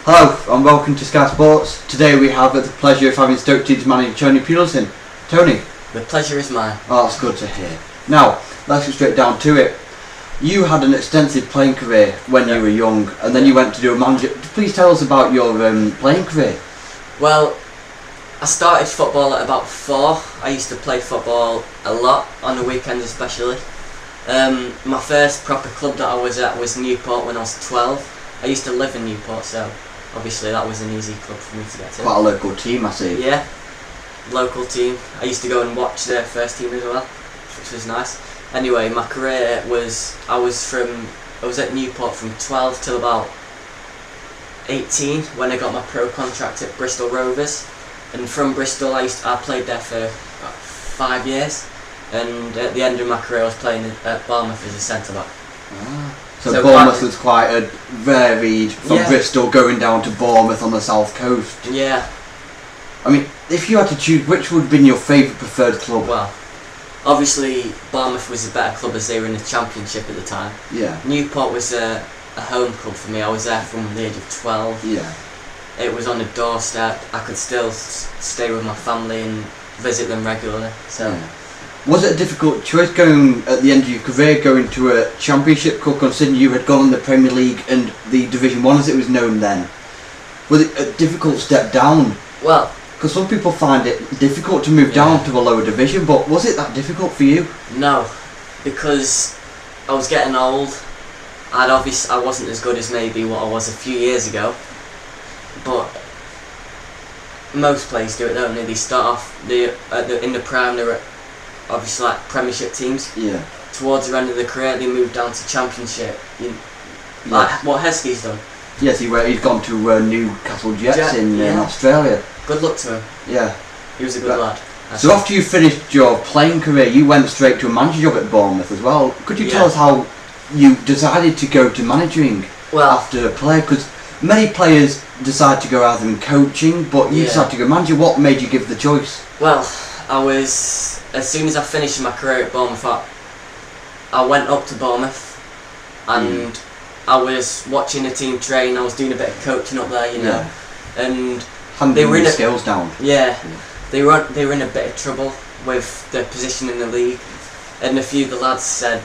Hello and welcome to Sky Sports. Today we have the pleasure of having Stoke Teams manager Tony Pudelson. Tony. The pleasure is mine. Oh, that's good to hear. Now, let's get straight down to it. You had an extensive playing career when you were young, and then you went to do a manager. Please tell us about your playing career. Well, I started football at about 4. I used to play football a lot, on the weekends especially. My first proper club that I was at was Newport when I was 12. I used to live in Newport, so obviously that was an easy club for me to get to. Quite a local team, I see. Yeah, local team. I used to go and watch their first team as well, which was nice. Anyway, my career was, I was at Newport from 12 till about 18 when I got my pro contract at Bristol Rovers, and from Bristol I played there for about 5 years, and at the end of my career I was playing at Bournemouth as a centre back. So Bournemouth was quite a varied, from Bristol going down to Bournemouth on the south coast. Yeah. I mean, if you had to choose, which would have been your favourite preferred club? Well, obviously Bournemouth was a better club as they were in the Championship at the time. Yeah. Newport was a home club for me. I was there from the age of 12. Yeah. It was on the doorstep. I could still stay with my family and visit them regularly. So. Yeah. Was it a difficult choice going at the end of your career, going to a Championship club, considering you had gone in the Premier League and the Division 1 as it was known then? Was it a difficult step down? Well, because some people find it difficult to move down to a lower division, but was it that difficult for you? No, because I was getting old. I wasn't as good as maybe what I was a few years ago, but most players do it, don't they? They start off in the prime. They're obviously like Premiership teams. Yeah. Towards the end of the career, they move down to Championship. Like what Heskey's done. Yes, he's gone to Newcastle Jets in Australia. Good luck to him. Yeah. He was a good lad. So after you finished your playing career, you went straight to a manager job at Bournemouth as well. Could you tell us how you decided to go to managing after play? Because many players decide to go either in coaching, but you decided to go manager. What made you give the choice? Well, as soon as I finished my career at Bournemouth, I went up to Bournemouth and I was watching the team train. I was doing a bit of coaching up there, you know, and they were in skills down. Yeah, they were in a bit of trouble with their position in the league, and a few of the lads said,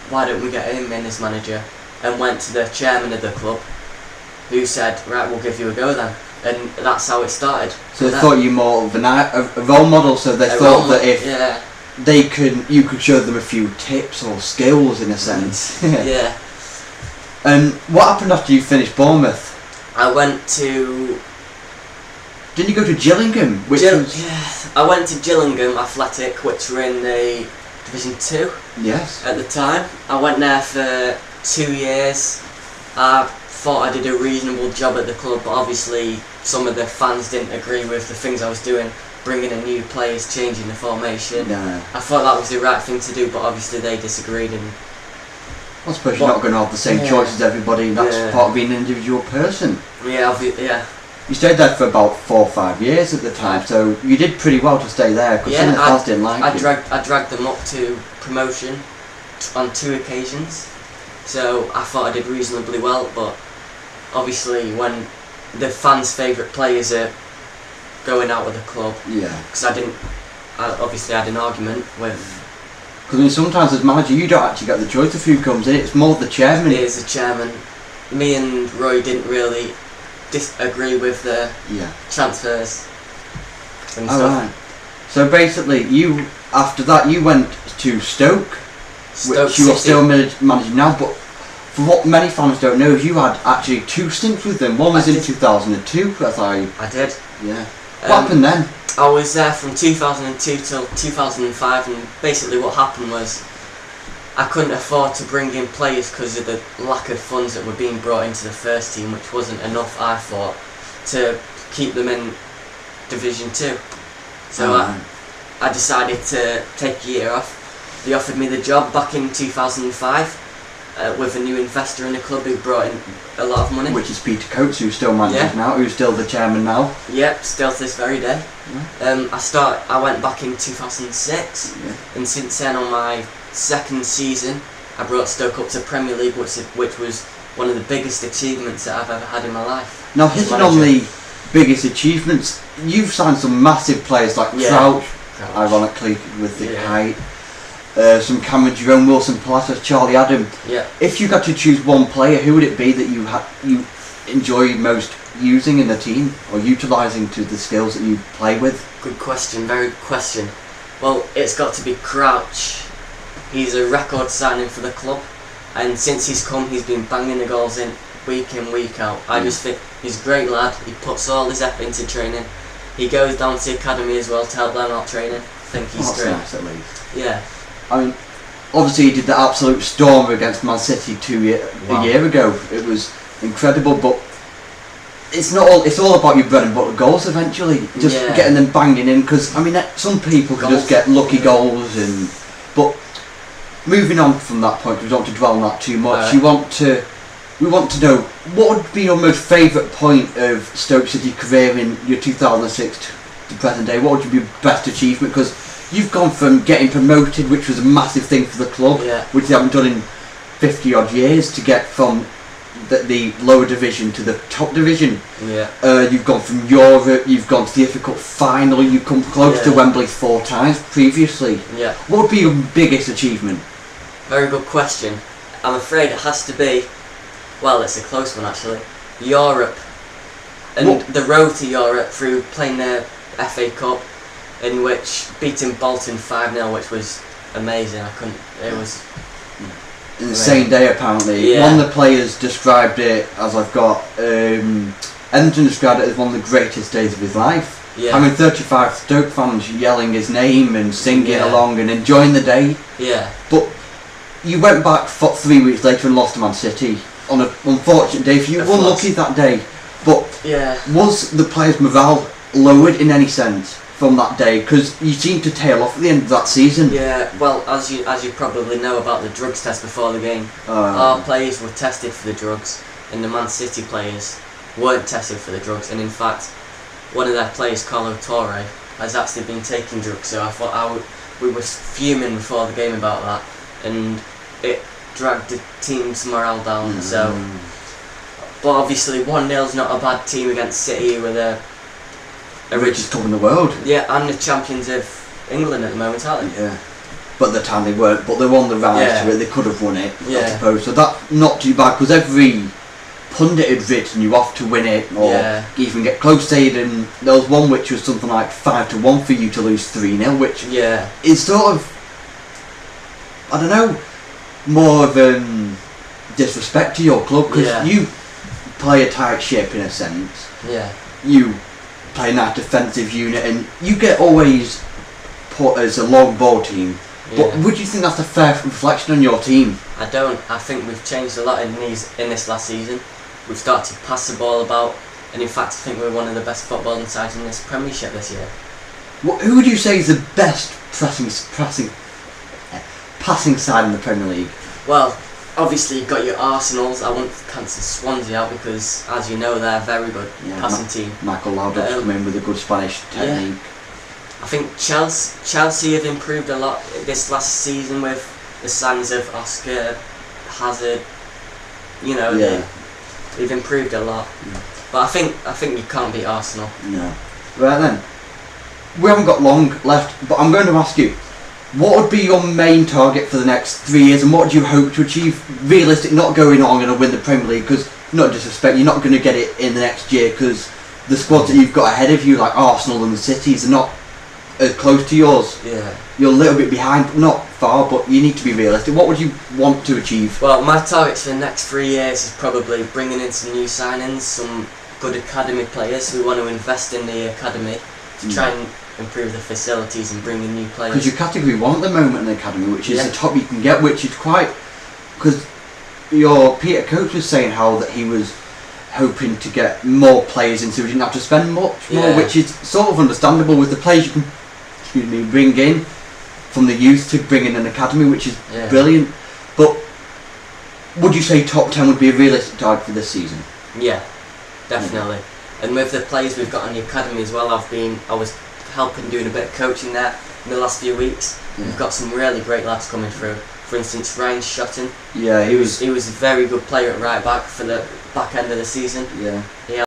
"Why don't we get him in as manager?" And went to the chairman of the club, who said, "Right, we'll give you a go then." And that's how it started. So they thought you more of a role model. So they thought that if you could show them a few tips or skills in a sense. Yeah. And what happened after you finished Bournemouth? I went to. Didn't you go to Gillingham? I went to Gillingham Athletic, which were in the Division 2. Yes. At the time, I went there for 2 years. I thought I did a reasonable job at the club, but obviously some of the fans didn't agree with the things I was doing, bringing in new players, changing the formation. No. I thought that was the right thing to do, but obviously they disagreed. And I suppose you're not going to have the same choice as everybody. That's part of being an individual person. Yeah. You stayed there for about 4 or 5 years at the time, so you did pretty well to stay there because some of the fans didn't like you. I dragged them up to promotion on 2 occasions, so I thought I did reasonably well. But obviously, when the fans' favourite players are going out of the club, because I had an argument with. Because sometimes as manager, you don't actually get the choice of who comes in. It's more the chairman. It is the chairman. Me and Roy didn't really disagree with the transfers and stuff. Right. So basically, after that you went to Stoke, which you are still managing now. But for what many fans don't know, you had actually 2 stints with them. One was in 2002. I did. Yeah. What happened then? I was there from 2002 till 2005, and basically what happened was I couldn't afford to bring in players because of the lack of funds that were being brought into the first team, which wasn't enough, I thought, to keep them in Division 2. So I decided to take a year off. They offered me the job back in 2005 with a new investor in the club who brought in a lot of money. Which is Peter Coates, who's still manages now, who's still the chairman now. Yep, still to this very day. I went back in 2006, and since then on my 2nd season I brought Stoke up to Premier League, which was one of the biggest achievements that I've ever had in my life. Now, hitting on the biggest achievements, you've signed some massive players like Crouch, ironically with the height, some Cameron Jerome, Wilson Pilatus, Charlie Adam. Yeah. If you got to choose one player, who would it be that you enjoy most using in the team or utilising to the skills that you play with? Good question, very good question. Well, it's got to be Crouch. He's a record signing for the club, and since he's come, he's been banging the goals in, week out. I just think he's a great lad. He puts all his effort into training. He goes down to the academy as well to help them out training. I think he's great. That's nice, at least. Yeah. I mean, obviously he did the absolute stormer against Man City a year ago. It was incredible, but it's not all. It's all about your bread and butter goals eventually. Just getting them banging in, because I mean, some people can just get lucky goals, but moving on from that point, we don't want to dwell on that too much. We want to know, what would be your most favourite point of Stoke City career in your 2006 to present day? What would be your best achievement? Because you've gone from getting promoted, which was a massive thing for the club, which they haven't done in 50 odd years, to get from the lower division to the top division. You've gone from Europe, you've gone to the FA Cup final, you've come close to Wembley 4 times previously. What would be your biggest achievement? Very good question. I'm afraid it has to be, well, it's a close one actually, Europe. And the road to Europe through playing the FA Cup, in which beating Bolton 5-0, which was amazing. It was insane day apparently. One of the players described it as, Edmonton described it as one of the greatest days of his life. Having 35 Stoke fans yelling his name and singing along and enjoying the day. But you went back 3 weeks later and lost to Man City on an unfortunate day for you. Unlucky that day. But was the players' morale lowered in any sense from that day? Because you seemed to tail off at the end of that season. Well, as you probably know about the drugs test before the game, our players were tested for the drugs, and the Man City players weren't tested for the drugs. And in fact, one of their players, Carlo Torre, has actually been taking drugs. So I thought we were fuming before the game about that, and it dragged the team's morale down. So, but obviously 1-0's not a bad team against City, who were the richest club in the world. And the champions of England at the moment, aren't they? But at the time they weren't. But they won the rise to it. They could have won it, I suppose. So that's not too bad, because every pundit had written you off to win it, or even get close to it. And there was one which was something like 5-1 for you to lose 3-0, which is sort of, I don't know, more of disrespect to your club, because you play a tight ship in a sense. You play a nice defensive unit, and you get always put as a long ball team. But would you think that's a fair reflection on your team? I don't. I think we've changed a lot in this last season. We've started to pass the ball about, and in fact I think we're one of the best footballing sides in this Premiership this year. Who would you say is the best passing side in the Premier League? Well, obviously you've got your Arsenals. I won't cancel Swansea out, because as you know they're a very good passing team. Michael Laudrup's come in with a good Spanish technique. I think Chelsea have improved a lot this last season with the signs of Oscar, Hazard. They've improved a lot. But I think you can't beat Arsenal. No. Right then, we haven't got long left, but I'm going to ask you, what would be your main target for the next 3 years, and what do you hope to achieve realistic, not going on and win the Premier League? Because, not disrespect, you're not going to get it in the next year, because the squads that you've got ahead of you, like Arsenal and the Cities, are not as close to yours. You're a little bit behind, not far, but you need to be realistic. What would you want to achieve? Well, my targets for the next 3 years is probably bringing in some new signings, some good academy players. We want to invest in the academy to try and improve the facilities and bring in new players. Because you're category 1 at the moment in the academy, which is the top you can get, which is quite... Because your Peter Coach was saying how that he was hoping to get more players in so he didn't have to spend much more, which is sort of understandable with the players you can bring in from the youth to bring in an academy, which is brilliant. But would you say top 10 would be a realistic target for this season? Yeah, definitely. And with the players we've got in the academy as well, I was helping doing a bit of coaching there in the last few weeks. We've got some really great lads coming through. For instance, Ryan Shotton. Yeah, he was a very good player at right back for the back end of the season. Yeah. He